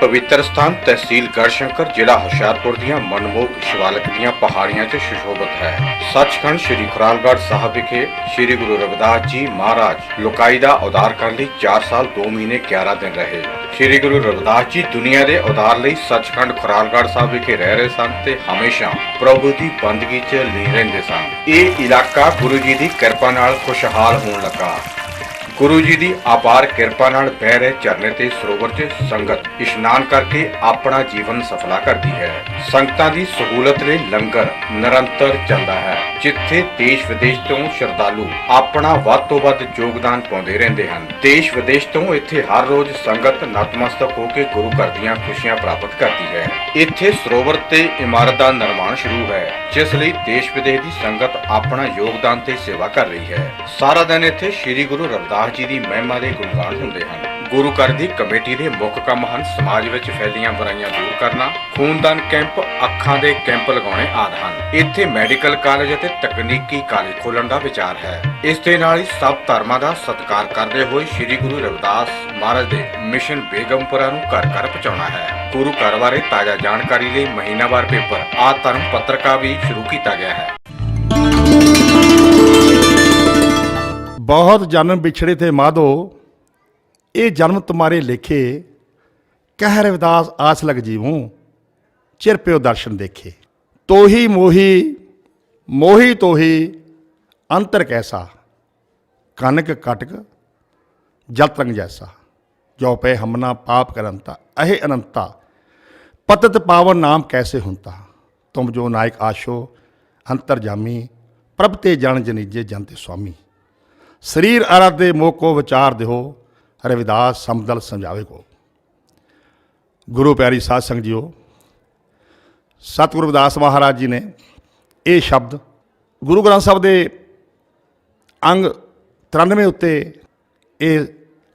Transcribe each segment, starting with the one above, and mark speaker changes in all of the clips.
Speaker 1: पवित्र स्थान तहसील गढ़शंकर जिला हुशियारपुर ਦੀਆਂ ਮਨਮੋਹਕ ਸ਼ਿਵਾਲਿਕ ਦੀਆਂ ਪਹਾੜੀਆਂ 'ਚ ਸੁਸ਼ੋਭਿਤ ਹੈ। ਸੱਚਖੰਡ ਸ੍ਰੀ ਖੁਰਾਲਗੜ੍ਹ ਸਾਹਿਬ ਵਿਖੇ ਸ੍ਰੀ ਗੁਰੂ ਰਵਿਦਾਸ ਜੀ ਮਹਾਰਾਜ ਲੋਕਾਈ ਦਾ ਉਦਾਰ ਕਰਨ ਲਈ 4 ਸਾਲ 2 ਮਹੀਨੇ 11 ਦਿਨ ਰਹੇ। ਸ੍ਰੀ ਗੁਰੂ ਰਵਿਦਾਸ ਜੀ ਦੁਨੀਆ ਦੇ ਉਦਾਰ ਲਈ ਸੱਚਖੰਡ ਖੁਰਾਲਗੜ੍ਹ ਸਾਹਿਬ ਵਿਖੇ ਰਹਿ ਰਹੇ ਸਨ ਤੇ ਹਮੇਸ਼ਾ ਪ੍ਰਭੂ ਦੀ ਬੰਦਗੀ 'ਚ ਲੀਨ ਰਹਿੰਦੇ ਸਨ। ਇਹ ਇਲਾਕਾ ਗੁਰੂ ਜੀ ਦੀ ਕਿਰਪਾ ਨਾਲ ਖੁਸ਼ਹਾਲ ਹੋਣ ਲੱਗਾ। गुरु जी की अपार कृपा नाल बह रहे झरने ते सरोवर च संगत इशनान करके अपना जीवन सफला करती है। संगतां दी सहूलत लई लंगर निरंतर चलदा है, जिथे देश विदेश तो श्रद्धालु अपना वध तो वध योगदान पाउंदे रहिंदे हन। देश विदेश तो इत्थे हर रोज संगत नतमस्तक होकर गुरु घर दीआं खुशियां प्राप्त करती है। इत्थे सरोवर ते इमारत दा निर्माण शुरू है, जिस लई देश विदेश की संगत अपना योगदान ते सेवा कर रही है। सारा दिन इत्थे श्री गुरु रविदास जी की महिमा के गुणगान होंदे हन। गुरु घर की कमेटी के मुख्य काम हैं समाज में फैलियां बुराइयां दूर करना, खूनदान कैंप, अखां दे कैंप लगाने आदि हैं। इत्थे मैडिकल कॉलेज और तकनीकी कॉलेज खोलने का विचार है। इस दे नाल ही सब धर्मां का सत्कार करते हुए श्री गुरु रविदास महाराज के मिशन बेगमपुरा नूं घर घर पहुंचाना है। गुरु घर बारे ताज़ा जानकारी लिए महीनावार पेपर आ धर्म पत्रिका भी शुरू किया गया है।
Speaker 2: बहुत जन्म बिछड़े थे माधो, ये जन्म तुम्हारे लेखे, कह रविदास आस लग जीवूं, चिर प्यो दर्शन देखे। तो ही मोही मोही तो ही अंतर कैसा, कनक कटक जल तरंग जैसा। जो पे हमना पाप करंता अहे अनंता, पतत पावन नाम कैसे हुंता। तुम जो नायक आशो अंतर जामी, प्रभ ते जन जनीजे जनते स्वामी। शरीर आराधे मोह को विचार देहो, रविदास समदल समझावे को। गुरु प्यारी साध संगत जीओ, सतगुरु रविदास महाराज जी ने ये शब्द गुरु ग्रंथ साहब के अंग 93 उत्ते ये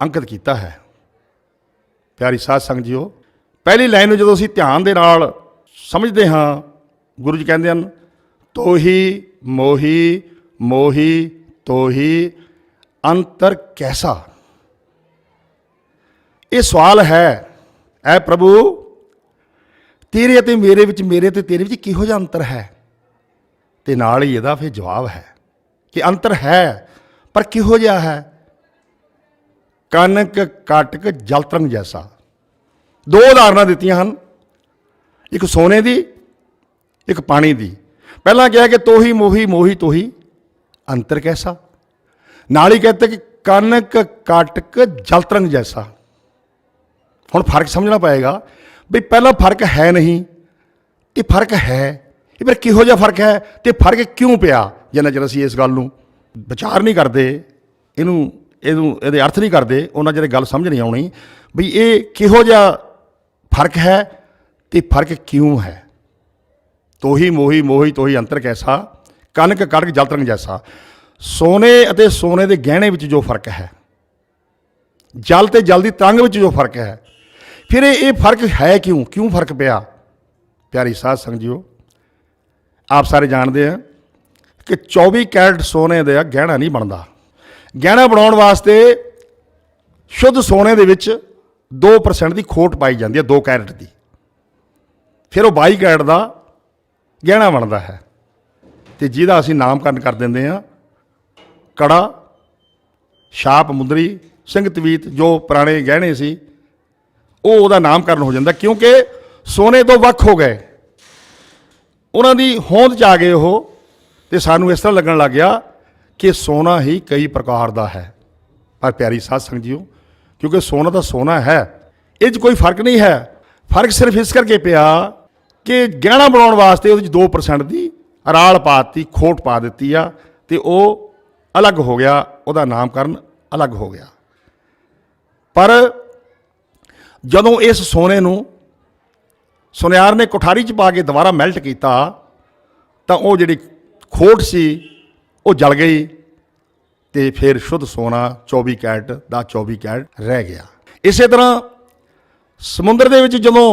Speaker 2: अंकित किया है। प्यारी साध संगत जीओ, पहली लाइन में जो असीं ध्यान दे नाल समझते हाँ, गुरु जी कहते हैं तो ही मोही मोही तो ही अंतर कैसा। ये सवाल है, ऐ प्रभु तेरे ते मेरे विच, मेरे ते तेरे विच किहो जिहा अंतर है। ते नाल ही इहदा फिर जवाब है कि अंतर है, पर किहो जिहा है। कनक कटक जल तरंग जैसा। दो उदाहरण दित्तियां हन, एक सोने की एक पानी की। पहला क्या है कि तो ही मोही मोही तो ही अंतर कैसा। नाल ही कहते कि कनक कटक जल तरंग जैसा। हुण फर्क समझना पएगा भी पहला फर्क है नहीं, ये फर्क है, ये फिर किहो जिहा फर्क है, तो फर्क क्यों पिया। जिन्ना चਿਰ ਅਸੀਂ इस गल नूं विचार नहीं करते, ਇਹਦੇ अर्थ नहीं करते, उन्ना चਿਰ गल समझ नहीं आउणी भी ये किहो जिहा फर्क है, तो फर्क क्यों है। तो ही मोही मोही तो ही अंतर कैसा, कनक कटक जल तरंग जैसा। सोने अते सोने के गहने विच जो फर्क है, जल ते जल की तरंग विच जो फर्क है, फिर ये फर्क है क्यों, क्यों फर्क पिया। प्यारी साध संगत जीओ, आप सारे जानते हैं कि 24 कैरेट सोने का गहना नहीं बनता। गहना बनाने वास्ते शुद्ध सोने दे विच 2% की खोट पाई जाती है, 2 कैरेट की। फिर वो 22 कैरेट का गहना बनता है, तो जिहदा असीं नामकरण कर देंगे हाँ कड़ा, छाप, मुंदरी, ਸਿੰਘ ਤਵੀਤ, जो पुराने गहने सी ਉਹਦਾ नामकरण हो जाता, क्योंकि सोने तो ਵੱਖ हो गए, उन्हों की होंद च आ गए वो। तो सानू इस तरह लगन लग गया कि सोना ही कई प्रकार का है। पर प्यारी साध संगत जीओ, क्योंकि सोना तो सोना है, इस कोई फर्क नहीं है। फर्क सिर्फ इस करके पिया कि गहना बनाने वास्ते वो 2% की राल पाती, खोट पा दी आ, तो वो अलग हो गया, उसका नामकरण अलग हो गया। पर जदों इस सोने नूं सुनियार ने कोठारी च पा के दोबारा मैल्ट किया, तो वो जिहड़ी खोट सी वो जल गई, तो फिर शुद्ध सोना 24 कैरेट का 24 कैरेट रह गया। इस तरह समुद्र दे विच जदों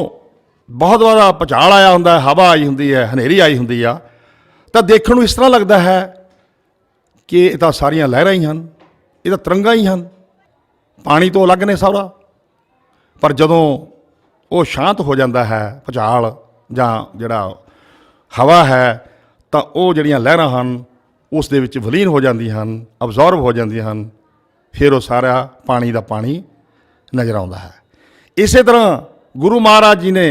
Speaker 2: बहुत बड़ा भुचाल आया हुंदा, हवा आई हुंदी है, हनेरी आई हुंदी आ, तो देखण नूं इस तरह लगता है कि ये तो सारियां लहरां ही हैं, ये तो तरंगां ही हैं, पानी तो अलग ने सारा। पर जदों ਉਹ ਸ਼ਾਂਤ ਹੋ ਜਾਂਦਾ ਹੈ, ਭੁਚਾਲ ਜਾਂ ਜਿਹੜਾ ਹਵਾ ਹੈ, ਤਾਂ ਉਹ ਜਿਹੜੀਆਂ ਲਹਿਰਾਂ ਹਨ ਉਸ ਦੇ ਵਿੱਚ ਵਿਲੀਨ ਹੋ ਜਾਂਦੀਆਂ ਹਨ, ਅਬਜ਼ੌਰਬ ਹੋ ਜਾਂਦੀਆਂ ਹਨ। ਫਿਰ ਉਹ ਸਾਰਾ ਪਾਣੀ ਦਾ ਪਾਣੀ ਨਜ਼ਰ ਆਉਂਦਾ ਹੈ। ਇਸੇ ਤਰ੍ਹਾਂ ਗੁਰੂ ਮਹਾਰਾਜ ਜੀ ਨੇ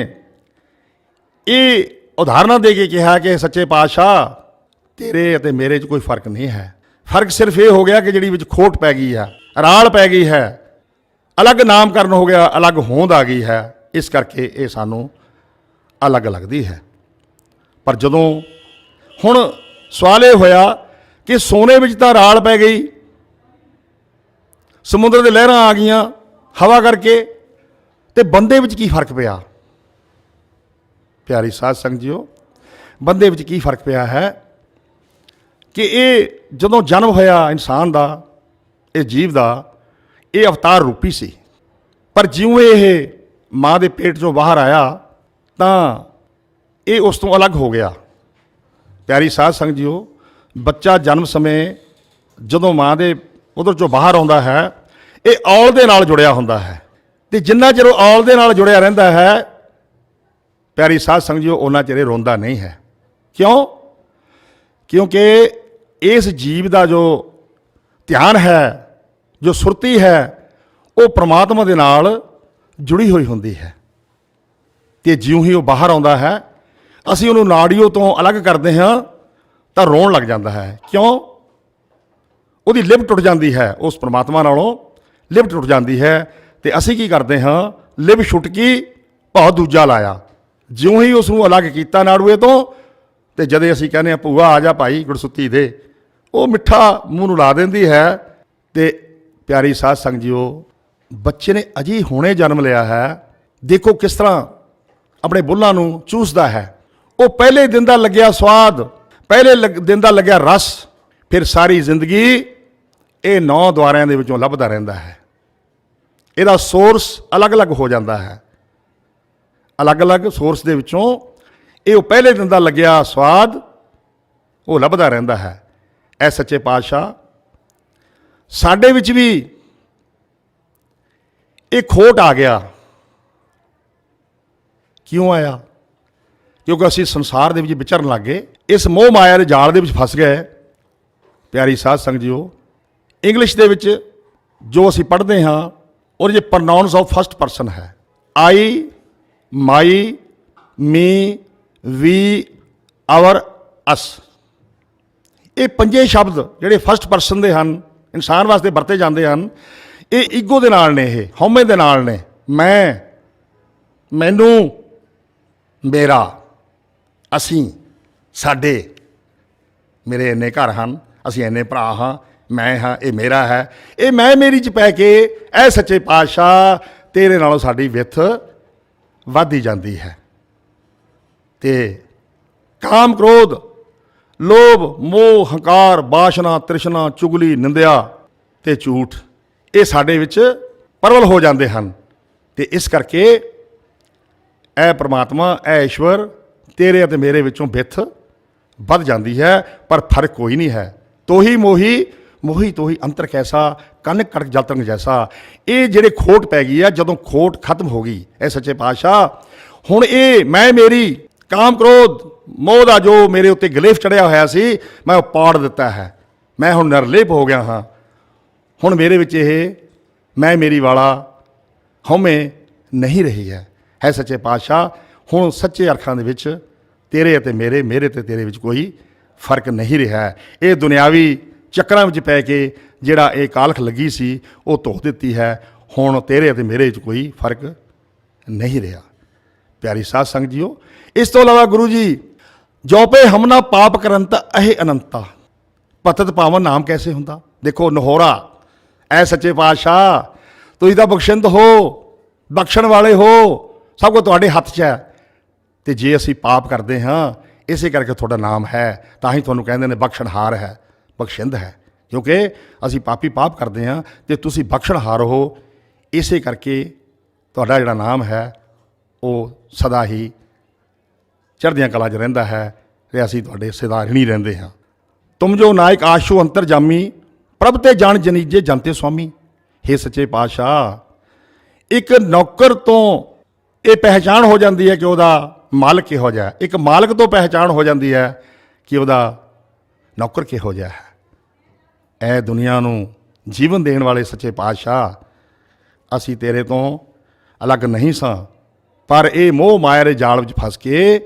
Speaker 2: ਇਹ ਉਦਾਹਰਨਾਂ ਦੇ ਕੇ ਕਿਹਾ ਕਿ ਸੱਚੇ ਪਾਤਸ਼ਾਹ ਤੇਰੇ ਅਤੇ ਮੇਰੇ 'ਚ ਕੋਈ ਫਰਕ ਨਹੀਂ ਹੈ। ਫਰਕ ਸਿਰਫ ਇਹ ਹੋ ਗਿਆ ਕਿ ਜਿਹੜੀ ਵਿੱਚ ਖੋਟ ਪੈ ਗਈ ਹੈ, ਰਾਲ ਪੈ ਗਈ ਹੈ, ਅਲੱਗ ਨਾਮਕਰਨ ਹੋ ਗਿਆ, ਅਲੱਗ ਹੋਂਦ ਆ ਗਈ ਹੈ। ਇਸ ਕਰਕੇ ਇਹ ਸਾਨੂੰ ਅਲੱਗ ਲੱਗਦੀ ਹੈ। ਪਰ ਜਦੋਂ ਹੁਣ ਸਵਾਲ ਇਹ ਹੋਇਆ ਕਿ ਸੋਨੇ ਵਿੱਚ ਤਾਂ ਰਾਲ ਪੈ ਗਈ, ਸਮੁੰਦਰ ਦੇ ਲਹਿਰਾਂ ਆ ਗਈਆਂ ਹਵਾ ਕਰਕੇ, ਤੇ ਬੰਦੇ ਵਿੱਚ ਕੀ ਫਰਕ ਪਿਆ? ਪਿਆਰੀ ਸਾਧ ਸੰਗਤ ਜੀਓ, ਬੰਦੇ ਵਿੱਚ ਕੀ ਫਰਕ ਪਿਆ ਹੈ ਕਿ ਇਹ ਜਦੋਂ ਜਨਮ ਹੋਇਆ ਇਨਸਾਨ ਦਾ, ਇਹ ਜੀਵ ਦਾ, ਇਹ ਅਵਤਾਰ ਰੂਪੀ ਸੀ। ਪਰ ਜਿਉਂ ਇਹ ਮਾਂ ਦੇ ਪੇਟ ਚੋਂ ਬਾਹਰ ਆਇਆ ਤਾਂ ਇਹ ਉਸ ਤੋਂ ਅਲੱਗ ਹੋ ਗਿਆ। ਪਿਆਰੀ ਸਾਧ ਸੰਗਤ ਜੀਓ, ਬੱਚਾ ਜਨਮ ਸਮੇਂ ਜਦੋਂ ਮਾਂ ਦੇ ਉਧਰ ਚੋਂ ਬਾਹਰ ਆਉਂਦਾ ਹੈ, ਇਹ ਔਲ ਦੇ ਨਾਲ ਜੁੜਿਆ ਹੁੰਦਾ ਹੈ, ਤੇ ਜਿੰਨਾ ਚਿਰ ਉਹ ਔਲ ਦੇ ਨਾਲ ਜੁੜਿਆ ਰਹਿੰਦਾ ਹੈ, ਪਿਆਰੀ ਸਾਧ ਸੰਗਤ ਜੀਓ, ਉਹਨਾਂ ਚਿਰ ਇਹ ਰੋਂਦਾ ਨਹੀਂ ਹੈ। ਕਿਉਂ? ਕਿਉਂਕਿ ਇਸ ਜੀਵ ਦਾ ਜੋ ਧਿਆਨ ਹੈ, ਜੋ ਸੁਰਤੀ ਹੈ, ਉਹ ਪ੍ਰਮਾਤਮਾ ਦੇ ਨਾਲ ਜੁੜੀ ਹੋਈ ਹੁੰਦੀ ਹੈ। ਤੇ ਜਿਉਂ ਹੀ ਉਹ ਬਾਹਰ ਆਉਂਦਾ ਹੈ, ਅਸੀਂ ਉਹਨੂੰ ਨਾੜੀਓ ਤੋਂ ਅਲੱਗ ਕਰਦੇ ਹਾਂ ਤਾਂ ਰੋਣ ਲੱਗ ਜਾਂਦਾ ਹੈ। ਕਿਉਂ? ਉਹਦੀ ਲਿਵ ਟੁੱਟ ਜਾਂਦੀ ਹੈ, ਉਸ ਪ੍ਰਮਾਤਮਾ ਨਾਲੋਂ ਲਿਵ ਟੁੱਟ ਜਾਂਦੀ ਹੈ। ਤੇ ਅਸੀਂ ਕੀ ਕਰਦੇ ਹਾਂ? ਲਿਵ ਛੁਟਕੀ ਭਾਉ ਦੂਜਾ ਲਾਇਆ। ਜਿਉਂ ਹੀ ਉਸ ਨੂੰ ਅਲੱਗ ਕੀਤਾ ਨਾੜੂਏ ਤੋਂ, ਤੇ ਜਦੇ ਅਸੀਂ ਕਹਿੰਦੇ ਹਾਂ ਭੂਆ ਆ ਜਾ ਭਾਈ ਗੁਰਸੁੱਤੀ ਦੇ, ਉਹ ਮਿੱਠਾ ਮੂੰਹ ਨੂੰ ਲਾ ਦਿੰਦੀ ਹੈ। ਤੇ ਪਿਆਰੀ ਸਾਧ ਸੰਗਤ ਜੀਓ, ਬੱਚੇ ਨੇ ਅਜੇ ਹੁਣੇ ਜਨਮ ਲਿਆ ਹੈ, ਦੇਖੋ ਕਿਸ ਤਰ੍ਹਾਂ ਆਪਣੇ ਬੁੱਲਾਂ ਨੂੰ ਚੂਸਦਾ ਹੈ। ਉਹ ਪਹਿਲੇ ਦਿਨ ਦਾ ਲੱਗਿਆ ਸਵਾਦ, ਪਹਿਲੇ ਦਿਨ ਦਾ ਲੱਗਿਆ ਰਸ, ਫਿਰ ਸਾਰੀ ਜ਼ਿੰਦਗੀ ਇਹ 9 ਦੁਆਰਿਆਂ ਦੇ ਵਿੱਚੋਂ ਲੱਭਦਾ ਰਹਿੰਦਾ ਹੈ। ਇਹਦਾ ਸੋਰਸ ਅਲੱਗ-ਅਲੱਗ ਹੋ ਜਾਂਦਾ ਹੈ। ਅਲੱਗ-ਅਲੱਗ ਸੋਰਸ ਦੇ ਵਿੱਚੋਂ ਇਹ ਉਹ ਪਹਿਲੇ ਦਿਨ ਦਾ ਲੱਗਿਆ ਸਵਾਦ ਉਹ ਲੱਭਦਾ ਰਹਿੰਦਾ ਹੈ। ਐ ਸੱਚੇ ਪਾਤਸ਼ਾਹ, ਸਾਡੇ ਵਿੱਚ ਵੀ ਇਹ ਖੋਟ ਆ ਗਿਆ। ਕਿਉਂ ਆਇਆ? ਕਿਉਂਕਿ ਅਸੀਂ ਸੰਸਾਰ ਦੇ ਵਿੱਚ ਵਿਚਰਨ ਲੱਗ ਗਏ, ਇਸ ਮੋਹ ਮਾਇਆ ਦੇ ਜਾਲ ਦੇ ਵਿੱਚ ਫਸ ਗਏ। ਪਿਆਰੀ ਸਾਧ ਸੰਗਤ ਜੀਓ, ਇੰਗਲਿਸ਼ ਦੇ ਵਿੱਚ ਜੋ ਅਸੀਂ ਪੜ੍ਹਦੇ ਹਾਂ ਉਹਦੇ 'ਚ ਪ੍ਰੋਨਾਉਂਸ ਆਫ ਫਸਟ ਪਰਸਨ ਹੈ। ਆਈ, ਮਾਈ, ਮੀ, ਵੀ, ਆਵਰ, ਅਸ। ਇਹ 5 ਸ਼ਬਦ ਜਿਹੜੇ ਫਸਟ ਪਰਸਨ ਦੇ ਹਨ, ਇਨਸਾਨ ਵਾਸਤੇ ਵਰਤੇ ਜਾਂਦੇ ਹਨ, ਇਹ ਈਗੋ ਦੇ ਨਾਲ ਨੇ, ਇਹ ਹਉਮੈ ਦੇ ਨਾਲ ਨੇ। ਮੈਂ, ਮੈਨੂੰ, ਮੇਰਾ, ਅਸੀਂ, ਸਾਡੇ, ਮੇਰੇ ਇੰਨੇ ਘਰ ਹਨ, ਅਸੀਂ ਇੰਨੇ ਭਰਾ ਹਾਂ, ਮੈਂ ਹਾਂ, ਇਹ ਮੇਰਾ ਹੈ। ਇਹ ਮੈਂ ਮੇਰੀ 'ਚ ਪੈ ਕੇ ਇਹ ਸੱਚੇ ਪਾਤਸ਼ਾਹ ਤੇਰੇ ਨਾਲੋਂ ਸਾਡੀ ਵਿੱਥ ਵੱਧਦੀ ਜਾਂਦੀ ਹੈ। ਤੇ ਕਾਮ, ਕ੍ਰੋਧ, ਲੋਭ, ਮੋਹ, ਹੰਕਾਰ, ਬਾਸ਼ਨਾ, ਤ੍ਰਿਸ਼ਨਾ, ਚੁਗਲੀ, ਨਿੰਦਿਆ ਤੇ ਝੂਠ, ਇਹ ਸਾਡੇ ਵਿੱਚ ਪ੍ਰਬਲ ਹੋ ਜਾਂਦੇ ਹਨ। ਤੇ ਇਸ ਕਰਕੇ ਇਹ ਪ੍ਰਮਾਤਮਾ, ਇਹ ਈਸ਼ਵਰ ਤੇਰੇ ਅਤੇ ਮੇਰੇ ਵਿੱਚੋਂ ਵਿੱਥ ਵੱਧ ਜਾਂਦੀ ਹੈ, ਪਰ ਫਰਕ ਕੋਈ ਨਹੀਂ ਹੈ। ਤੋਹੀ ਮੋਹੀ, ਮੋਹੀ ਤੋਹੀ ਅੰਤਰ ਕੈਸਾ, ਕਨਕ ਕੜਕ ਜਲ ਤਰੰਗ ਜੈਸਾ। ਇਹ ਜਿਹੜੇ ਖੋਟ ਪੈ ਗਈ ਹੈ, ਜਦੋਂ ਖੋਟ ਖਤਮ ਹੋ ਗਈ, ਇਹ ਸੱਚੇ ਪਾਤਸ਼ਾਹ ਹੁਣ ਇਹ ਮੈਂ ਮੇਰੀ ਕਾਮ, ਕ੍ਰੋਧ, ਮੋਹ ਦਾ ਜੋ ਮੇਰੇ ਉੱਤੇ ਗਲੇਫ ਚੜਿਆ ਹੋਇਆ ਸੀ, ਮੈਂ ਉਹ ਪਾੜ ਦਿੱਤਾ ਹੈ। ਮੈਂ ਹੁਣ ਨਿਰਲੇਪ ਹੋ ਗਿਆ ਹਾਂ। ਹੁਣ ਮੇਰੇ ਵਿੱਚ ਇਹ ਮੈਂ ਮੇਰੀ ਵਾਲਾ ਹਉਮੈ ਨਹੀਂ ਰਹੀ ਹੈ ਸੱਚੇ ਪਾਤਸ਼ਾਹ। ਹੁਣ ਸੱਚੇ ਅਰਥਾਂ ਦੇ ਵਿੱਚ ਤੇਰੇ ਅਤੇ ਮੇਰੇ, ਮੇਰੇ ਤੇ ਤੇਰੇ ਵਿੱਚ ਕੋਈ ਫਰਕ ਨਹੀਂ ਰਿਹਾ। ਇਹ ਦੁਨਿਆਵੀ ਚੱਕਰਾਂ ਵਿੱਚ ਪੈ ਕੇ ਜਿਹੜਾ ਇਹ ਕਾਲਖ ਲੱਗੀ ਸੀ, ਉਹ ਧੋ ਦਿੱਤੀ ਹੈ। ਹੁਣ ਤੇਰੇ ਅਤੇ ਮੇਰੇ ਵਿੱਚ ਕੋਈ ਫਰਕ ਨਹੀਂ ਰਿਹਾ। ਪਿਆਰੀ ਸਾਧ ਸੰਗਤ ਜੀਓ, ਇਸ ਤੋਂ ਇਲਾਵਾ ਗੁਰੂ ਜੀ, ਜੋ ਪੇ ਹਮਨਾ ਪਾਪ ਕਰੰਤ ਅਹੇ ਅਨੰਤਾ, ਪਤਤ ਪਾਵਨ ਨਾਮ ਕੈਸੇ ਹੁੰਦਾ। ਦੇਖੋ ਨਹੋਰਾ, ਐ ਸੱਚੇ ਪਾਤਸ਼ਾਹ ਤੁਸੀਂ ਤਾਂ ਬਖਸ਼ਿੰਦ ਹੋ, ਬਖਸ਼ਣ ਵਾਲੇ ਹੋ, ਸਭ ਕੁਝ ਤੁਹਾਡੇ ਹੱਥ 'ਚ ਹੈ। ਤੇ ਜੇ ਅਸੀਂ ਪਾਪ ਕਰਦੇ ਹਾਂ, ਇਸੇ ਕਰਕੇ ਤੁਹਾਡਾ ਨਾਮ ਹੈ, ਤਾਂ ਹੀ ਤੁਹਾਨੂੰ ਕਹਿੰਦੇ ਨੇ ਬਖਸ਼ਣਹਾਰ ਹੈ, ਬਖਸ਼ਿੰਦ ਹੈ, ਕਿਉਂਕਿ ਅਸੀਂ ਪਾਪੀ ਪਾਪ ਕਰਦੇ ਹਾਂ ਤੇ ਤੁਸੀਂ ਬਖਸ਼ਣਹਾਰ ਹੋ। ਇਸੇ ਕਰਕੇ ਤੁਹਾਡਾ ਜਿਹੜਾ ਨਾਮ ਹੈ ਉਹ ਸਦਾ ਹੀ ਚੜ੍ਹਦੀਆਂ ਕਲਾ 'ਚ ਰਹਿੰਦਾ ਹੈ ਤੇ ਅਸੀਂ ਤੁਹਾਡੇ ਸਦਾ ਰਿਣੀ ਰਹਿੰਦੇ ਹਾਂ। ਤੁਮ ਜੋ ਨਾਇਕ ਆਸ਼ੂ ਅੰਤਰ ਜਾਮੀ, ਪ੍ਰਭ ਤੇ ਜਾਣ ਜਨੀਜੇ ਜਨਤੇ ਸੁਆਮੀ। ਹੇ ਸੱਚੇ ਪਾਤਸ਼ਾਹ, ਇੱਕ ਨੌਕਰ ਤੋਂ ਇਹ ਪਹਿਚਾਣ ਹੋ ਜਾਂਦੀ ਹੈ ਕਿ ਉਹਦਾ ਮਾਲਕ ਕਿਹੋ ਜਿਹਾ ਹੈ। ਇੱਕ ਮਾਲਕ ਤੋਂ ਪਹਿਚਾਣ ਹੋ ਜਾਂਦੀ ਹੈ ਕਿ ਉਹਦਾ ਨੌਕਰ ਕਿਹੋ ਜਿਹਾ ਹੈ। ਇਹ ਦੁਨੀਆ ਨੂੰ ਜੀਵਨ ਦੇਣ ਵਾਲੇ ਸੱਚੇ ਪਾਤਸ਼ਾਹ, ਅਸੀਂ ਤੇਰੇ ਤੋਂ ਅਲੱਗ ਨਹੀਂ ਸਾਂ, ਪਰ ਇਹ ਮੋਹ ਮਾਇਆ ਦੇ ਜਾਲ ਵਿੱਚ ਫਸ ਕੇ,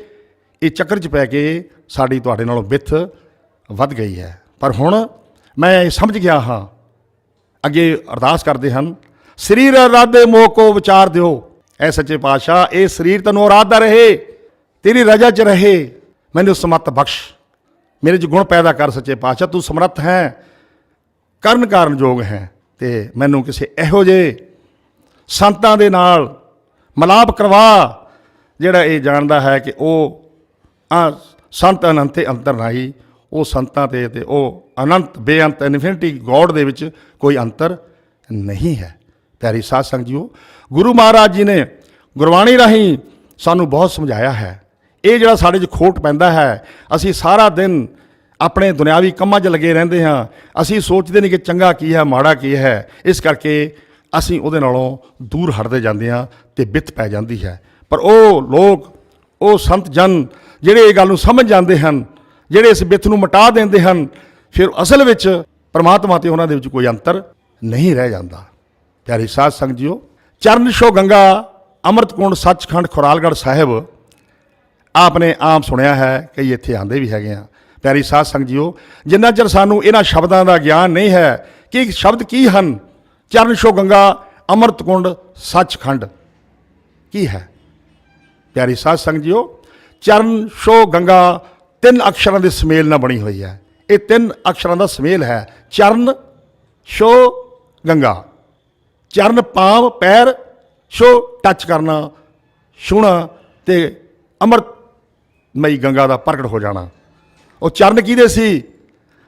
Speaker 2: ਇਹ ਚੱਕਰ 'ਚ ਪੈ ਕੇ ਸਾਡੀ ਤੁਹਾਡੇ ਨਾਲੋਂ ਬਿੱਥ ਵੱਧ ਗਈ ਹੈ। ਪਰ ਹੁਣ ਮੈਂ ਇਹ ਸਮਝ ਗਿਆ ਹਾਂ। ਅੱਗੇ ਅਰਦਾਸ ਕਰਦੇ ਹਨ, ਸਰੀਰ ਇਰਾਦੇ ਮੋਹ ਕੋ ਵਿਚਾਰ ਦਿਓ। ਐ ਸੱਚੇ ਪਾਤਸ਼ਾਹ, ਇਹ ਸਰੀਰ ਤੈਨੂੰ ਇਰਾਦਾ ਰਹੇ, ਤੇਰੀ ਰਜਾ 'ਚ ਰਹੇ, ਮੈਨੂੰ ਸਮੱਤ ਬਖਸ਼, ਮੇਰੇ 'ਚ ਗੁਣ ਪੈਦਾ ਕਰ ਸੱਚੇ ਪਾਤਸ਼ਾਹ। ਤੂੰ ਸਮਰੱਥ ਹੈ, ਕਰਨ ਕਾਰਨ ਯੋਗ ਹੈ, ਤੇ ਮੈਨੂੰ ਕਿਸੇ ਇਹੋ ਜਿਹੇ ਸੰਤਾਂ ਦੇ ਨਾਲ ਮਿਲਾਪ ਕਰਵਾ ਜਿਹੜਾ ਇਹ ਜਾਣਦਾ ਹੈ ਕਿ ਉਹ ਸੰਤ ਅਨੰਤੇ ਅੰਤਰ ਨਹੀਂ, ਉਹ ਸੰਤਾਂ ਤੇ ਉਹ ਅਨੰਤ ਬੇਅੰਤ ਇਨਫਿਨਿਟੀ ਗੋਡ ਦੇ ਵਿੱਚ ਕੋਈ ਅੰਤਰ ਨਹੀਂ ਹੈ। ਪਿਆਰੀ ਸਾਧ ਸੰਗਤ ਜੀਓ, ਗੁਰੂ ਮਹਾਰਾਜ ਜੀ ਨੇ ਗੁਰਬਾਣੀ ਰਾਹੀਂ ਸਾਨੂੰ ਬਹੁਤ ਸਮਝਾਇਆ ਹੈ। ਇਹ ਜਿਹੜਾ ਸਾਡੇ 'ਚ ਖੋਟ ਪੈਂਦਾ ਹੈ, ਅਸੀਂ ਸਾਰਾ ਦਿਨ ਆਪਣੇ ਦੁਨਿਆਵੀ ਕੰਮਾਂ 'ਚ ਲੱਗੇ ਰਹਿੰਦੇ ਹਾਂ, ਅਸੀਂ ਸੋਚਦੇ ਨਹੀਂ ਕਿ ਚੰਗਾ ਕੀ ਹੈ ਮਾੜਾ ਕੀ ਹੈ, ਇਸ ਕਰਕੇ ਅਸੀਂ ਉਹਦੇ ਨਾਲੋਂ ਦੂਰ ਹਟਦੇ ਜਾਂਦੇ ਹਾਂ ਤੇ ਬਿੱਥ ਪੈ ਜਾਂਦੀ ਹੈ। ਪਰ ਉਹ ਲੋਕ, ਉਹ ਸੰਤ ਜਨ ਜਿਹੜੇ ਇਹ ਗੱਲ ਨੂੰ ਸਮਝ ਜਾਂਦੇ ਹਨ, ਜਿਹੜੇ ਇਸ ਬਿੱਥ ਨੂੰ ਮਿਟਾ ਦਿੰਦੇ ਹਨ, ਫਿਰ ਅਸਲ ਵਿੱਚ ਪਰਮਾਤਮਾ ਤੇ ਉਹਨਾਂ ਦੇ ਵਿੱਚ ਕੋਈ ਅੰਤਰ ਨਹੀਂ ਰਹਿ ਜਾਂਦਾ। ਪਿਆਰੀ ਸਾਧ ਸੰਗਤ ਜੀਓ, ਚਰਨ ਛੋਹ ਗੰਗਾ ਅੰਮ੍ਰਿਤ ਕੁੰਡ ਸੱਚਖੰਡ ਖੁਰਾਲਗੜ੍ਹ ਸਾਹਿਬ, ਆਪਨੇ ਆਮ ਸੁਣਿਆ ਹੈ, ਕਈ ਇੱਥੇ ਆਉਂਦੇ ਵੀ ਹੈਗੇ ਆ। ਪਿਆਰੀ ਸਾਧ ਸੰਗਤ ਜੀਓ, ਜਿੰਨਾ ਚਿਰ ਸਾਨੂੰ ਇਹਨਾਂ ਸ਼ਬਦਾਂ ਦਾ ਗਿਆਨ ਨਹੀਂ ਹੈ ਕਿ ਸ਼ਬਦ ਕੀ ਹਨ, ਚਰਨ ਛੋਹ ਗੰਗਾ ਅੰਮ੍ਰਿਤ ਕੁੰਡ ਸੱਚਖੰਡ ਕੀ ਹੈ। ਪਿਆਰੀ ਸਾਧ ਸੰਗਤ ਜੀਓ, ਚਰਨ ਛੋਹ ਗੰਗਾ ਤਿੰਨ ਅਕਸ਼ਰਾਂ ਦੇ ਸੁਮੇਲ ਨਾਲ ਬਣੀ ਹੋਈ ਹੈ। ਇਹ ਤਿੰਨ ਅਕਸ਼ਰਾਂ ਦਾ ਸੁਮੇਲ ਹੈ, ਚਰਨ ਛੋਹ ਗੰਗਾ। ਚਰਨ ਪਾਂਵ ਪੈਰ, ਛੋਹ ਟੱਚ ਕਰਨਾ, ਛੂਹਣਾ, ਤੇ ਅੰਮ੍ਰਿਤਮਈ ਗੰਗਾ ਦਾ ਪ੍ਰਗਟ ਹੋ ਜਾਣਾ। ਉਹ ਚਰਨ ਕਿਹਦੇ ਸੀ?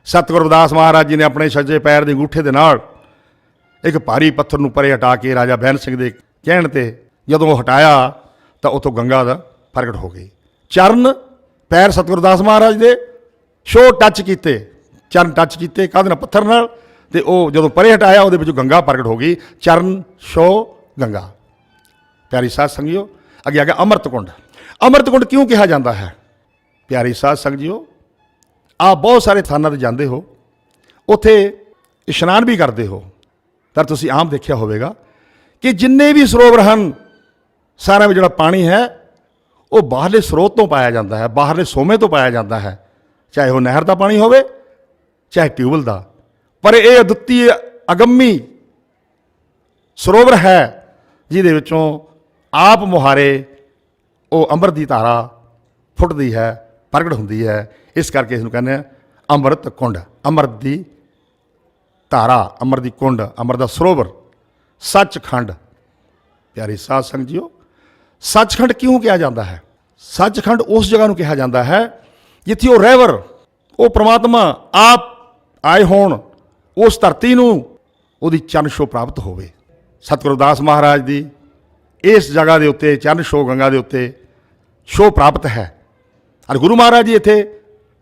Speaker 2: ਸਤਿਗੁਰੂ ਰਵਿਦਾਸ ਮਹਾਰਾਜ ਜੀ ਨੇ ਆਪਣੇ ਸੱਜੇ ਪੈਰ ਦੇ ਅੰਗੂਠੇ ਦੇ ਨਾਲ ਇੱਕ ਭਾਰੀ ਪੱਥਰ ਨੂੰ ਪਰੇ ਹਟਾ ਕੇ ਰਾਜਾ ਬੈਨ ਸਿੰਘ ਦੇ ਕਹਿਣ ਤੇ ਜਦੋਂ ਉਹ ਹਟਾਇਆ ਤਾਂ ਉੱਥੋਂ ਗੰਗਾ ਦਾ ਪ੍ਰਗਟ ਹੋ ਗਈ। ਚਰਨ ਪੈਰ ਸਤਿਗੁਰੂ ਰਵਿਦਾਸ ਮਹਾਰਾਜ ਦੇ, ਛੋਹ ਟੱਚ ਕੀਤੇ, ਚਰਨ ਟੱਚ ਕੀਤੇ ਕਾਹਦੇ ਨਾਲ? ਪੱਥਰ ਨਾਲ, ਤੇ ਉਹ ਜਦੋਂ ਪਰੇ ਹਟਾਇਆ ਉਹਦੇ ਵਿੱਚੋਂ ਗੰਗਾ ਪ੍ਰਗਟ ਹੋ ਗਈ। ਚਰਨ ਛੋਹ ਗੰਗਾ। ਪਿਆਰੀ ਸਾਧ ਸੰਗਿਓ, ਅੱਗੇ ਆ ਗਿਆ ਅੰਮ੍ਰਿਤ ਕੁੰਡ। ਅੰਮ੍ਰਿਤ ਕੁੰਡ ਕਿਉਂ ਕਿਹਾ ਜਾਂਦਾ ਹੈ? ਪਿਆਰੀ ਸਾਧ ਸੰਗਤ ਜੀਓ, ਆਪ ਬਹੁਤ ਸਾਰੇ ਥਾਨਾਂ 'ਤੇ ਜਾਂਦੇ ਹੋ, ਉੱਥੇ ਇਸ਼ਨਾਨ ਵੀ ਕਰਦੇ ਹੋ, ਪਰ ਤੁਸੀਂ ਆਮ ਦੇਖਿਆ ਹੋਵੇਗਾ ਕਿ ਜਿੰਨੇ ਵੀ ਸਰੋਵਰ ਹਨ, ਸਾਰਿਆਂ ਵਿੱਚ ਜਿਹੜਾ ਪਾਣੀ ਹੈ ਉਹ ਬਾਹਰਲੇ ਸਰੋਤ ਤੋਂ ਪਾਇਆ ਜਾਂਦਾ ਹੈ, ਬਾਹਰਲੇ ਸੋਮੇ ਤੋਂ ਪਾਇਆ ਜਾਂਦਾ ਹੈ, ਚਾਹੇ ਉਹ ਨਹਿਰ ਦਾ ਪਾਣੀ ਹੋਵੇ ਚਾਹੇ ਟਿਊਬਵੈੱਲ ਦਾ। ਪਰ ਇਹ ਅਦੁੱਤੀ ਅਗੰਮੀ ਸਰੋਵਰ ਹੈ ਜਿਹਦੇ ਵਿੱਚੋਂ ਆਪ ਮੁਹਾਰੇ ਉਹ ਅੰਮ੍ਰਿਤ ਦੀ ਧਾਰਾ ਫੁੱਟਦੀ ਹੈ, ਪ੍ਰਗਟ ਹੁੰਦੀ ਹੈ। ਇਸ ਕਰਕੇ ਇਸ ਨੂੰ ਕਹਿੰਦੇ ਆ ਅੰਮ੍ਰਿਤ ਕੁੰਡ, ਅੰਮ੍ਰਿਤ ਦੀ ਧਾਰਾ, ਅੰਮ੍ਰਿਤ ਦੀ ਕੁੰਡ, ਅੰਮ੍ਰਿਤ ਦਾ ਸਰੋਵਰ, ਸੱਚਖੰਡ। ਪਿਆਰੀ ਸਾਧ ਸੰਗਤ ਜੀਓ, ਸੱਚਖੰਡ ਕਿਉਂ ਕਿਹਾ ਜਾਂਦਾ ਹੈ? ਸੱਚਖੰਡ ਉਸ ਜਗ੍ਹਾ ਨੂੰ ਕਿਹਾ ਜਾਂਦਾ ਹੈ ਜਿੱਥੇ ਉਹ ਰਹਿਵਰ, ਉਹ ਪ੍ਰਮਾਤਮਾ ਆਪ ਆਏ ਹੋਣ, ਉਸ ਧਰਤੀ ਨੂੰ ਉਹਦੀ ਚਰਨ ਛੋਹ ਪ੍ਰਾਪਤ ਹੋਵੇ। ਸਤਿਗੁਰੂ ਰਵਿਦਾਸ ਮਹਾਰਾਜ ਦੀ ਇਸ ਜਗ੍ਹਾ ਦੇ ਉੱਤੇ, ਚਰਨ ਛੋਹ ਗੰਗਾ ਦੇ ਉੱਤੇ ਛੋਹ ਪ੍ਰਾਪਤ ਹੈ। ਔਰ ਗੁਰੂ ਮਹਾਰਾਜ ਜੀ ਇੱਥੇ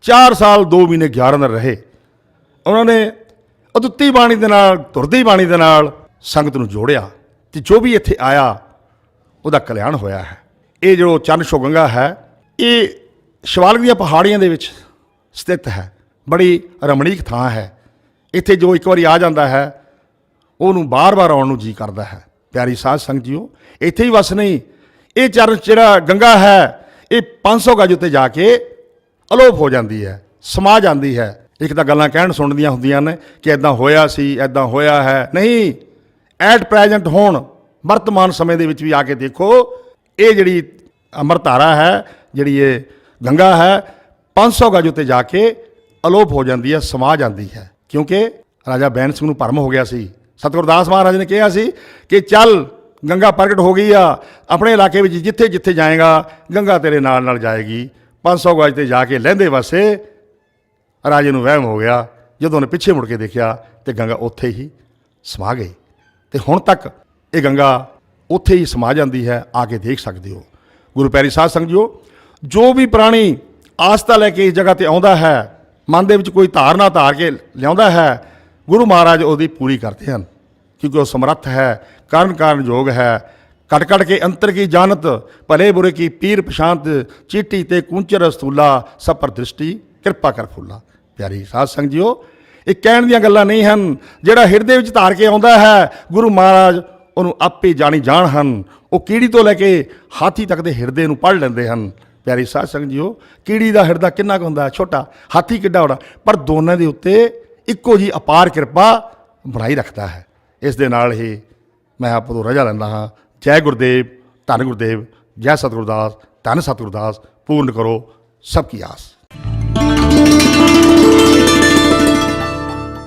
Speaker 2: 4 ਸਾਲ 2 ਮਹੀਨੇ 11 ਦਿਨ ਰਹੇ। ਉਹਨਾਂ ਨੇ ਅਦੁੱਤੀ ਬਾਣੀ ਦੇ ਨਾਲ, ਧੁਰਦੀ ਬਾਣੀ ਦੇ ਨਾਲ ਸੰਗਤ ਨੂੰ ਜੋੜਿਆ, ਤੇ ਜੋ ਵੀ ਇੱਥੇ ਆਇਆ ਉਹਦਾ ਕਲਿਆਣ ਹੋਇਆ ਹੈ। ਇਹ ਜੋ ਚਰਨ ਛੋਹ ਗੰਗਾ ਹੈ, ਇਹ ਸ਼ਿਵਾਲਿਕ ਦੀਆਂ ਪਹਾੜੀਆਂ ਦੇ ਵਿੱਚ ਸਥਿਤ ਹੈ, ਬੜੀ ਰਮਣੀਕ ਥਾਂ ਹੈ। ਇੱਥੇ ਜੋ ਇੱਕ ਵਾਰੀ ਆ ਜਾਂਦਾ ਹੈ ਉਹਨੂੰ ਬਾਰ-ਬਾਰ ਆਉਣ ਨੂੰ ਜੀ ਕਰਦਾ ਹੈ। ਪਿਆਰੀ ਸਾਧ ਸੰਗਤ ਜੀਓ, ਇੱਥੇ ਹੀ ਵਸ ਨਹੀਂ, ਇਹ ਚਰਨ ਜਿਹੜਾ ਗੰਗਾ ਹੈ ਇਹ 500 ਗਜ ਉੱਤੇ ਜਾ ਕੇ ਅਲੋਪ ਹੋ ਜਾਂਦੀ ਹੈ, ਸਮਾ ਜਾਂਦੀ ਹੈ। ਇੱਕ ਤਾਂ ਗੱਲਾਂ ਕਹਿਣ ਸੁਣਦੀਆਂ ਹੁੰਦੀਆਂ ਨੇ ਕਿ ਇੱਦਾਂ ਹੋਇਆ ਸੀ, ਇੱਦਾਂ ਹੋਇਆ ਹੈ, ਨਹੀਂ, ਐਟ ਪ੍ਰੈਜੈਂਟ ਹੁਣ ਵਰਤਮਾਨ ਸਮੇਂ ਦੇ ਵਿੱਚ ਵੀ ਆ ਕੇ ਦੇਖੋ, ਇਹ ਜਿਹੜੀ ਅੰਮ੍ਰਿਤ ਧਾਰਾ ਹੈ, ਜਿਹੜੀ ਇਹ ਗੰਗਾ ਹੈ, 500 ਗਜ ਉੱਤੇ ਜਾ ਕੇ ਅਲੋਪ ਹੋ ਜਾਂਦੀ ਹੈ, ਸਮਾ ਜਾਂਦੀ ਹੈ। ਕਿਉਂਕਿ ਰਾਜਾ ਬੈਨ ਸਿੰਘ ਨੂੰ ਭਰਮ ਹੋ ਗਿਆ ਸੀ। ਸਤਿਗੁਰੂ ਦਾਸ ਮਹਾਰਾਜ ਨੇ ਕਿਹਾ ਸੀ ਕਿ ਚੱਲ ਗੰਗਾ ਪ੍ਰਗਟ ਹੋ ਗਈ ਆ, ਆਪਣੇ ਇਲਾਕੇ ਵਿੱਚ ਜਿੱਥੇ ਜਿੱਥੇ ਜਾਏਗਾ ਗੰਗਾ ਤੇਰੇ ਨਾਲ ਨਾਲ ਜਾਏਗੀ। 500 ਗਜ ਤੇ ਜਾ ਕੇ ਲਹਿੰਦੇ ਵਾਸੇ ਰਾਜੇ ਨੂੰ ਵਹਿਮ ਹੋ ਗਿਆ। ਜਦੋਂ ਉਹਨੇ ਪਿੱਛੇ ਮੁੜ ਕੇ ਦੇਖਿਆ ਤੇ ਗੰਗਾ ਉੱਥੇ ਹੀ ਸਮਾ ਗਈ, ਤੇ ਹੁਣ ਤੱਕ ਇਹ ਗੰਗਾ ਉੱਥੇ ਹੀ ਸਮਾ ਜਾਂਦੀ ਹੈ, ਆ ਕੇ ਦੇਖ ਸਕਦੇ ਹੋ। ਗੁਰੂ ਪਿਆਰੀ ਸਾਧ ਸੰਗਤ ਜੀਓ, ਜੋ ਵੀ ਪ੍ਰਾਣੀ ਆਸਥਾ ਲੈ ਕੇ ਇਸ ਜਗ੍ਹਾ ਤੇ ਆਉਂਦਾ ਹੈ, ਮਨ ਦੇ ਵਿੱਚ ਕੋਈ ਧਾਰਨਾ ਧਾਰ ਕੇ ਲਿਆਉਂਦਾ ਹੈ, ਗੁਰੂ ਮਹਾਰਾਜ ਉਹਦੀ ਪੂਰੀ ਕਰਦੇ ਹਨ, ਕਿਉਂਕਿ ਉਹ ਸਮਰੱਥ ਹੈ, ਕਰਨ ਕਾਰਨ ਯੋਗ ਹੈ, कट कट के अंतर की जानत, भले बुरे की पीर पशांत, चीटी ते कूंचर अस्तूला, सब पर दृष्टि किरपा कर फूला। प्यारी साध संगत जीओ, ਇਹ ਕਹਿਣ ਦੀਆਂ ਗੱਲਾਂ ਨਹੀਂ ਹਨ। ਜਿਹੜਾ ਹਿਰਦੇ ਵਿੱਚ ਧਾਰ ਕੇ ਆਉਂਦਾ ਹੈ ਗੁਰੂ ਮਹਾਰਾਜ ਉਹਨੂੰ ਆਪੇ ਜਾਣੀ ਜਾਣ ਹਨ। ਉਹ ਕੀੜੀ ਤੋਂ ਲੈ ਕੇ ਹਾਥੀ ਤੱਕ ਦੇ ਹਿਰਦੇ ਨੂੰ ਪੜ੍ਹ ਲੈਂਦੇ ਹਨ। ਪਿਆਰੀ ਸਾਧ ਸੰਗਤ ਜੀਓ, ਕੀੜੀ ਦਾ ਹਿਰਦਾ ਕਿੰਨਾ ਕੁ ਹੁੰਦਾ, ਛੋਟਾ, ਹਾਥੀ ਕਿੱਡਾ ਵੱਡਾ, ਪਰ ਦੋਨਾਂ ਦੇ ਉੱਤੇ ਇੱਕੋ ਜੀ ਅਪਾਰ ਕਿਰਪਾ ਬਣਾਈ ਰੱਖਦਾ ਹੈ। ਇਸ ਦੇ ਨਾਲ ਹੀ ਮੈਂ ਆਪ ਤੋਂ ਰਜਾ ਲੈਂਦਾ ਹਾਂ। ਜੈ ਗੁਰਦੇਵ, ਧੰਨ ਗੁਰਦੇਵ, ਜੈ ਸਤਿਗੁਰਦਾਸ, ਧੰਨ ਸਤਿਗੁਰਦਾਸ। ਪੂਰਨ ਕਰੋ ਸਭ ਕੀ ਆਸ।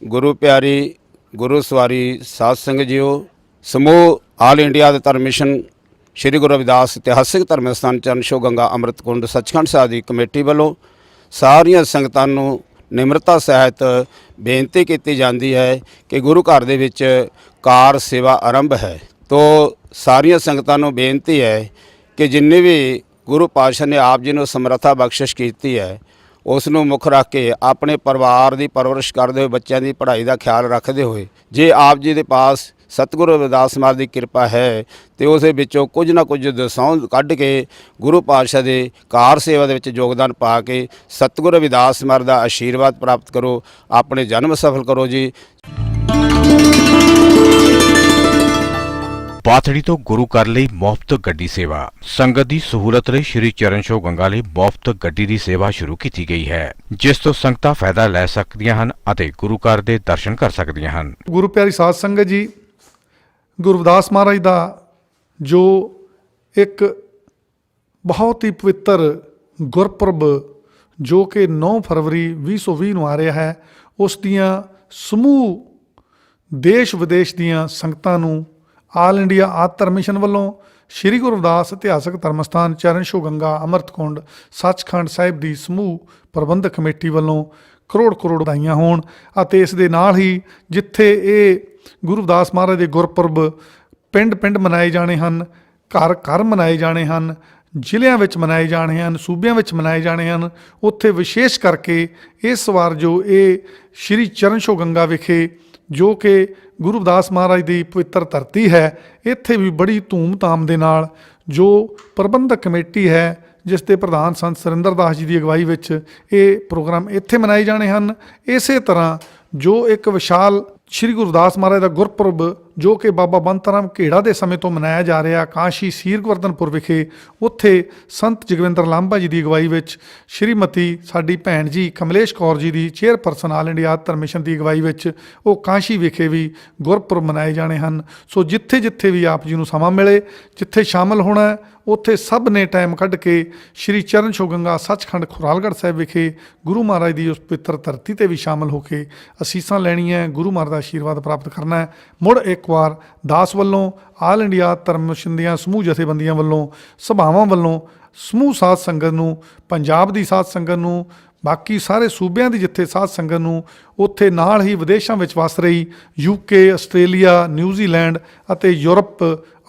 Speaker 3: ਗੁਰੂ ਪਿਆਰੀ, ਗੁਰੂ ਸਵਾਰੀ ਸਾਧ ਸੰਗਤ ਜੀਓ, ਸਮੂਹ ਆਲ ਇੰਡੀਆ ਦੇ ਧਰਮ ਮਿਸ਼ਨ ਸ਼੍ਰੀ ਗੁਰੂ ਰਵਿਦਾਸ ਇਤਿਹਾਸਿਕ ਧਰਮ ਸਥਾਨ ਚਰਨਛੋਹ ਗੰਗਾ ਅੰਮ੍ਰਿਤ ਕੁੰਡ ਸੱਚਖੰਡ ਸਾਹਿਬ ਦੀ ਕਮੇਟੀ ਵੱਲੋਂ ਸਾਰੀਆਂ ਸੰਗਤਾਂ ਨੂੰ ਨਿਮਰਤਾ ਸਹਿਤ ਬੇਨਤੀ ਕੀਤੀ ਜਾਂਦੀ ਹੈ ਕਿ ਗੁਰੂ ਘਰ ਦੇ ਵਿੱਚ ਕਾਰ ਸੇਵਾ ਆਰੰਭ ਹੈ। ਤੋ ਸਾਰੀਆਂ ਸੰਗਤਾਂ ਨੂੰ ਬੇਨਤੀ ਹੈ ਕਿ ਜਿੰਨੇ ਵੀ ਗੁਰੂ ਪਾਤਸ਼ਾਹ ਨੇ ਆਪ ਜੀ ਨੂੰ ਸਮਰੱਥਾ ਬਖਸ਼ਿਸ਼ ਕੀਤੀ ਹੈ ਉਸ ਨੂੰ ਮੁੱਖ ਰੱਖ ਕੇ ਆਪਣੇ ਪਰਿਵਾਰ ਦੀ ਪਰਵਰਿਸ਼ ਕਰਦੇ ਹੋਏ, ਬੱਚਿਆਂ ਦੀ ਪੜ੍ਹਾਈ ਦਾ ਖਿਆਲ ਰੱਖਦੇ ਹੋਏ, ਜੇ ਆਪ ਜੀ ਦੇ ਪਾਸ ਸਤਿਗੁਰੂ ਰਵਿਦਾਸ ਮਹਾਰਾਜ ਦੀ ਕਿਰਪਾ ਹੈ ਤੇ ਉਸ ਦੇ ਵਿੱਚੋਂ ਕੁਝ ਨਾ ਕੁਝ ਦਸੌਂਧ ਕੱਢ ਕੇ ਗੁਰੂ ਪਾਤਸ਼ਾਹ ਦੇ ਕਾਰ ਸੇਵਾ ਦੇ ਵਿੱਚ ਯੋਗਦਾਨ ਪਾ ਕੇ ਸਤਿਗੁਰੂ ਰਵਿਦਾਸ ਮਹਾਰਾਜ ਦਾ ਆਸ਼ੀਰਵਾਦ ਪ੍ਰਾਪਤ ਕਰੋ, ਆਪਣੇ ਜਨਮ ਸਫਲ ਕਰੋ ਜੀ।
Speaker 1: ਪਾਥੜੀ ਤੋਂ ਗੁਰੂ ਘਰ ਲਈ ਮੁਫਤ ਗੱਡੀ ਸੇਵਾ। ਸੰਗਤ ਦੀ ਸਹੂਲਤ ਲਈ ਸ਼੍ਰੀ ਚਰਨਛੋਹ ਗੰਗਾ ਲਈ ਮੁਫਤ ਗੱਡੀ ਦੀ ਸੇਵਾ ਸ਼ੁਰੂ ਕੀਤੀ ਗਈ ਹੈ, ਜਿਸ ਤੋਂ ਸੰਗਤਾਂ ਫਾਇਦਾ ਲੈ ਸਕਦੀਆਂ ਹਨ ਅਤੇ ਗੁਰੂ ਘਰ ਦੇ ਦਰਸ਼ਨ ਕਰ ਸਕਦੀਆਂ ਹਨ।
Speaker 4: ਗੁਰੂ ਪਿਆਰੀ ਸਾਧ ਸੰਗਤ ਜੀ, ਗੁਰੂ ਰਵਿਦਾਸ ਮਹਾਰਾਜ ਦਾ ਜੋ ਇੱਕ ਬਹੁਤ ਹੀ ਪਵਿੱਤਰ ਗੁਰਪੁਰਬ ਜੋ ਕਿ 9 ਫਰਵਰੀ 2020 ਨੂੰ ਆ ਰਿਹਾ ਹੈ, ਉਸ ਦੀਆਂ ਸਮੂਹ ਦੇਸ਼ ਵਿਦੇਸ਼ ਦੀਆਂ ਸੰਗਤਾਂ ਨੂੰ ਆਲ ਇੰਡੀਆ ਆਦਿ ਧਰਮ ਮਿਸ਼ਨ ਵੱਲੋਂ ਸ਼੍ਰੀ ਗੁਰੂ ਰਵਿਦਾਸ ਇਤਿਹਾਸਕ ਧਰਮ ਸਥਾਨ ਚਰਨਛੋਹ ਗੰਗਾ ਅੰਮ੍ਰਿਤ ਕੁੰਡ ਸੱਚਖੰਡ ਸਾਹਿਬ ਦੀ ਸਮੂਹ ਪ੍ਰਬੰਧਕ ਕਮੇਟੀ ਵੱਲੋਂ ਕਰੋੜ ਕਰੋੜ ਵਧਾਈਆਂ ਹੋਣ। ਅਤੇ ਇਸ ਦੇ ਨਾਲ ਹੀ ਜਿੱਥੇ ਇਹ ਗੁਰੂ ਰਵਿਦਾਸ ਮਹਾਰਾਜ ਦੇ ਗੁਰਪੁਰਬ ਪਿੰਡ ਪਿੰਡ ਮਨਾਏ ਜਾਣੇ ਹਨ, ਘਰ ਘਰ ਮਨਾਏ ਜਾਣੇ ਹਨ, ਜ਼ਿਲ੍ਹਿਆਂ ਵਿੱਚ ਮਨਾਏ ਜਾਣੇ ਹਨ, ਸੂਬਿਆਂ ਵਿੱਚ ਮਨਾਏ ਜਾਣੇ ਹਨ, ਉੱਥੇ ਵਿਸ਼ੇਸ਼ ਕਰਕੇ ਇਸ ਵਾਰ ਜੋ ਇਹ ਸ਼੍ਰੀ ਚਰਨਛੋਹ ਗੰਗਾ ਵਿਖੇ ਜੋ ਕਿ ਗੁਰੂ ਰਵਿਦਾਸ ਮਹਾਰਾਜ ਦੀ ਪਵਿੱਤਰ ਧਰਤੀ ਹੈ, ਇੱਥੇ ਵੀ ਬੜੀ ਧੂਮ-ਧਾਮ ਦੇ ਨਾਲ ਜੋ ਪ੍ਰਬੰਧਕ ਕਮੇਟੀ ਹੈ ਜਿਸ ਦੇ ਪ੍ਰਧਾਨ ਸੰਤ ਸੁਰਿੰਦਰ ਦਾਸ ਜੀ ਦੀ ਅਗਵਾਈ ਵਿੱਚ ਇਹ ਪ੍ਰੋਗਰਾਮ ਇੱਥੇ ਮਨਾਏ ਜਾਣੇ ਹਨ। ਇਸੇ ਤਰ੍ਹਾਂ ਜੋ ਇੱਕ ਵਿਸ਼ਾਲ ਸ਼੍ਰੀ ਗੁਰੂ ਰਵਿਦਾਸ ਮਹਾਰਾਜ ਦਾ ਗੁਰਪੁਰਬ ਜੋ ਕਿ ਬਾਬਾ ਬੰਤਾ ਰਾਮ ਘੇੜਾ ਦੇ ਸਮੇਂ ਤੋਂ ਮਨਾਇਆ ਜਾ ਰਿਹਾ ਕਾਸ਼ੀ ਸੀਰਗੋਵਰਧਨਪੁਰ ਵਿਖੇ, ਉੱਥੇ ਸੰਤ ਜਗਵਿੰਦਰ ਲਾਂਬਾ ਜੀ ਦੀ ਅਗਵਾਈ ਵਿੱਚ ਸ਼੍ਰੀਮਤੀ ਸਾਡੀ ਭੈਣ ਜੀ ਕਮਲੇਸ਼ ਕੌਰ ਜੀ ਦੀ ਚੇਅਰਪਰਸਨ ਆਲ ਇੰਡੀਆ ਧਰਮ ਮਿਸ਼ਨ ਦੀ ਅਗਵਾਈ ਵਿੱਚ ਉਹ ਕਾਸ਼ੀ ਵਿਖੇ ਵੀ ਗੁਰਪੁਰਬ ਮਨਾਏ ਜਾਣੇ ਹਨ। ਸੋ ਜਿੱਥੇ ਜਿੱਥੇ ਵੀ ਆਪ ਜੀ ਨੂੰ ਸਮਾਂ ਮਿਲੇ, ਜਿੱਥੇ ਸ਼ਾਮਲ ਹੋਣਾ ਹੈ, ਉੱਥੇ ਸਭ ਨੇ ਟਾਈਮ ਕੱਢ ਕੇ ਸ਼੍ਰੀ ਚਰਨਛੋਹ ਗੰਗਾ ਸੱਚਖੰਡ ਖੁਰਾਲਗੜ੍ਹ ਸਾਹਿਬ ਵਿਖੇ ਗੁਰੂ ਮਹਾਰਾਜ ਦੀ ਉਸ ਪਵਿੱਤਰ ਧਰਤੀ ਤੇ ਵੀ ਸ਼ਾਮਲ ਹੋ ਕੇ ਅਸੀਸਾਂ ਲੈਣੀਆਂ, ਗੁਰੂ ਮਹਾਰਾਜ ਦਾ ਆਸ਼ੀਰਵਾਦ ਪ੍ਰਾਪਤ ਕਰਨਾ ਹੈ। ਮੁੜ ਇੱਕ ਵਾਰ ਦਾਸ ਵੱਲੋਂ, ਆਲ ਇੰਡੀਆ ਧਰਮ ਮਿਸ਼ਨ ਦੀਆਂ ਸਮੂਹ ਜਥੇਬੰਦੀਆਂ ਵੱਲੋਂ, ਸਭਾਵਾਂ ਵੱਲੋਂ ਸਮੂਹ ਸਾਧ ਸੰਗਤ ਨੂੰ, ਪੰਜਾਬ ਦੀ ਸਾਧ ਸੰਗਤ ਨੂੰ, ਬਾਕੀ ਸਾਰੇ ਸੂਬਿਆਂ ਦੀ ਜਿੱਥੇ ਸਾਧ ਸੰਗਤ ਨੂੰ, ਉੱਥੇ ਨਾਲ ਹੀ ਵਿਦੇਸ਼ਾਂ ਵਿੱਚ ਵਸ ਰਹੀ UK, ਆਸਟ੍ਰੇਲੀਆ, ਨਿਊਜ਼ੀਲੈਂਡ ਅਤੇ ਯੂਰਪ,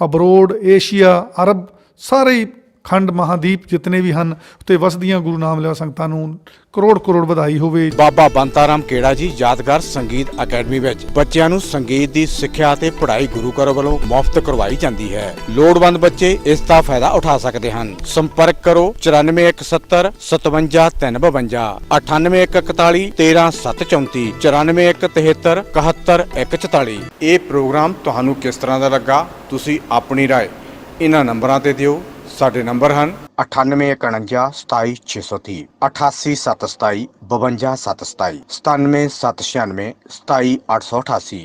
Speaker 4: ਅਬਰੋਡ, ਏਸ਼ੀਆ, ਅਰਬ, ਸਾਰੇ ਹੀ ਖੰਡ ਮਹਾਦੀਪ ਜਿਤਨੇ ਵੀ ਹਨ ਉੱਤੇ ਵਸਦੀਆਂ ਗੁਰੂ ਨਾਮ ਲੈਵਾ ਸੰਗਤਾਂ ਨੂੰ ਕਰੋੜ ਕਰੋੜ ਵਧਾਈ ਹੋਵੇ।
Speaker 5: ਬਾਬਾ ਬੰਤਾ ਰਾਮ ਘੇੜਾ ਜੀ ਯਾਦਗਾਰ ਸੰਗੀਤ ਅਕੈਡਮੀ ਵਿੱਚ ਬੱਚਿਆਂ ਨੂੰ ਸੰਗੀਤ ਦੀ ਸਿੱਖਿਆ ਤੇ ਪੜ੍ਹਾਈ ਗੁਰੂ ਘਰ ਵੱਲੋਂ ਮੁਫਤ ਕਰਵਾਈ ਜਾਂਦੀ ਹੈ। ਲੋੜਵੰਦ ਬੱਚੇ ਇਸ ਦਾ ਫਾਇਦਾ ਉਠਾ ਸਕਦੇ ਹਨ। ਸੰਪਰਕ ਕਰੋ 9417 57352, 9841 13734, 9417 71144।
Speaker 1: ਇਹ ਪ੍ਰੋਗਰਾਮ ਤੁਹਾਨੂੰ ਕਿਸ ਤਰ੍ਹਾਂ ਦਾ ਲੱਗਾ, ਤੁਸੀਂ ਆਪਣੀ ਰਾਏ ਇਹਨਾਂ ਨੰਬਰਾਂ ਤੇ ਦਿਓ। ਸਾਡੇ ਨੰਬਰ ਹਨ 9851 27630, 88727 52727, 97796 27888।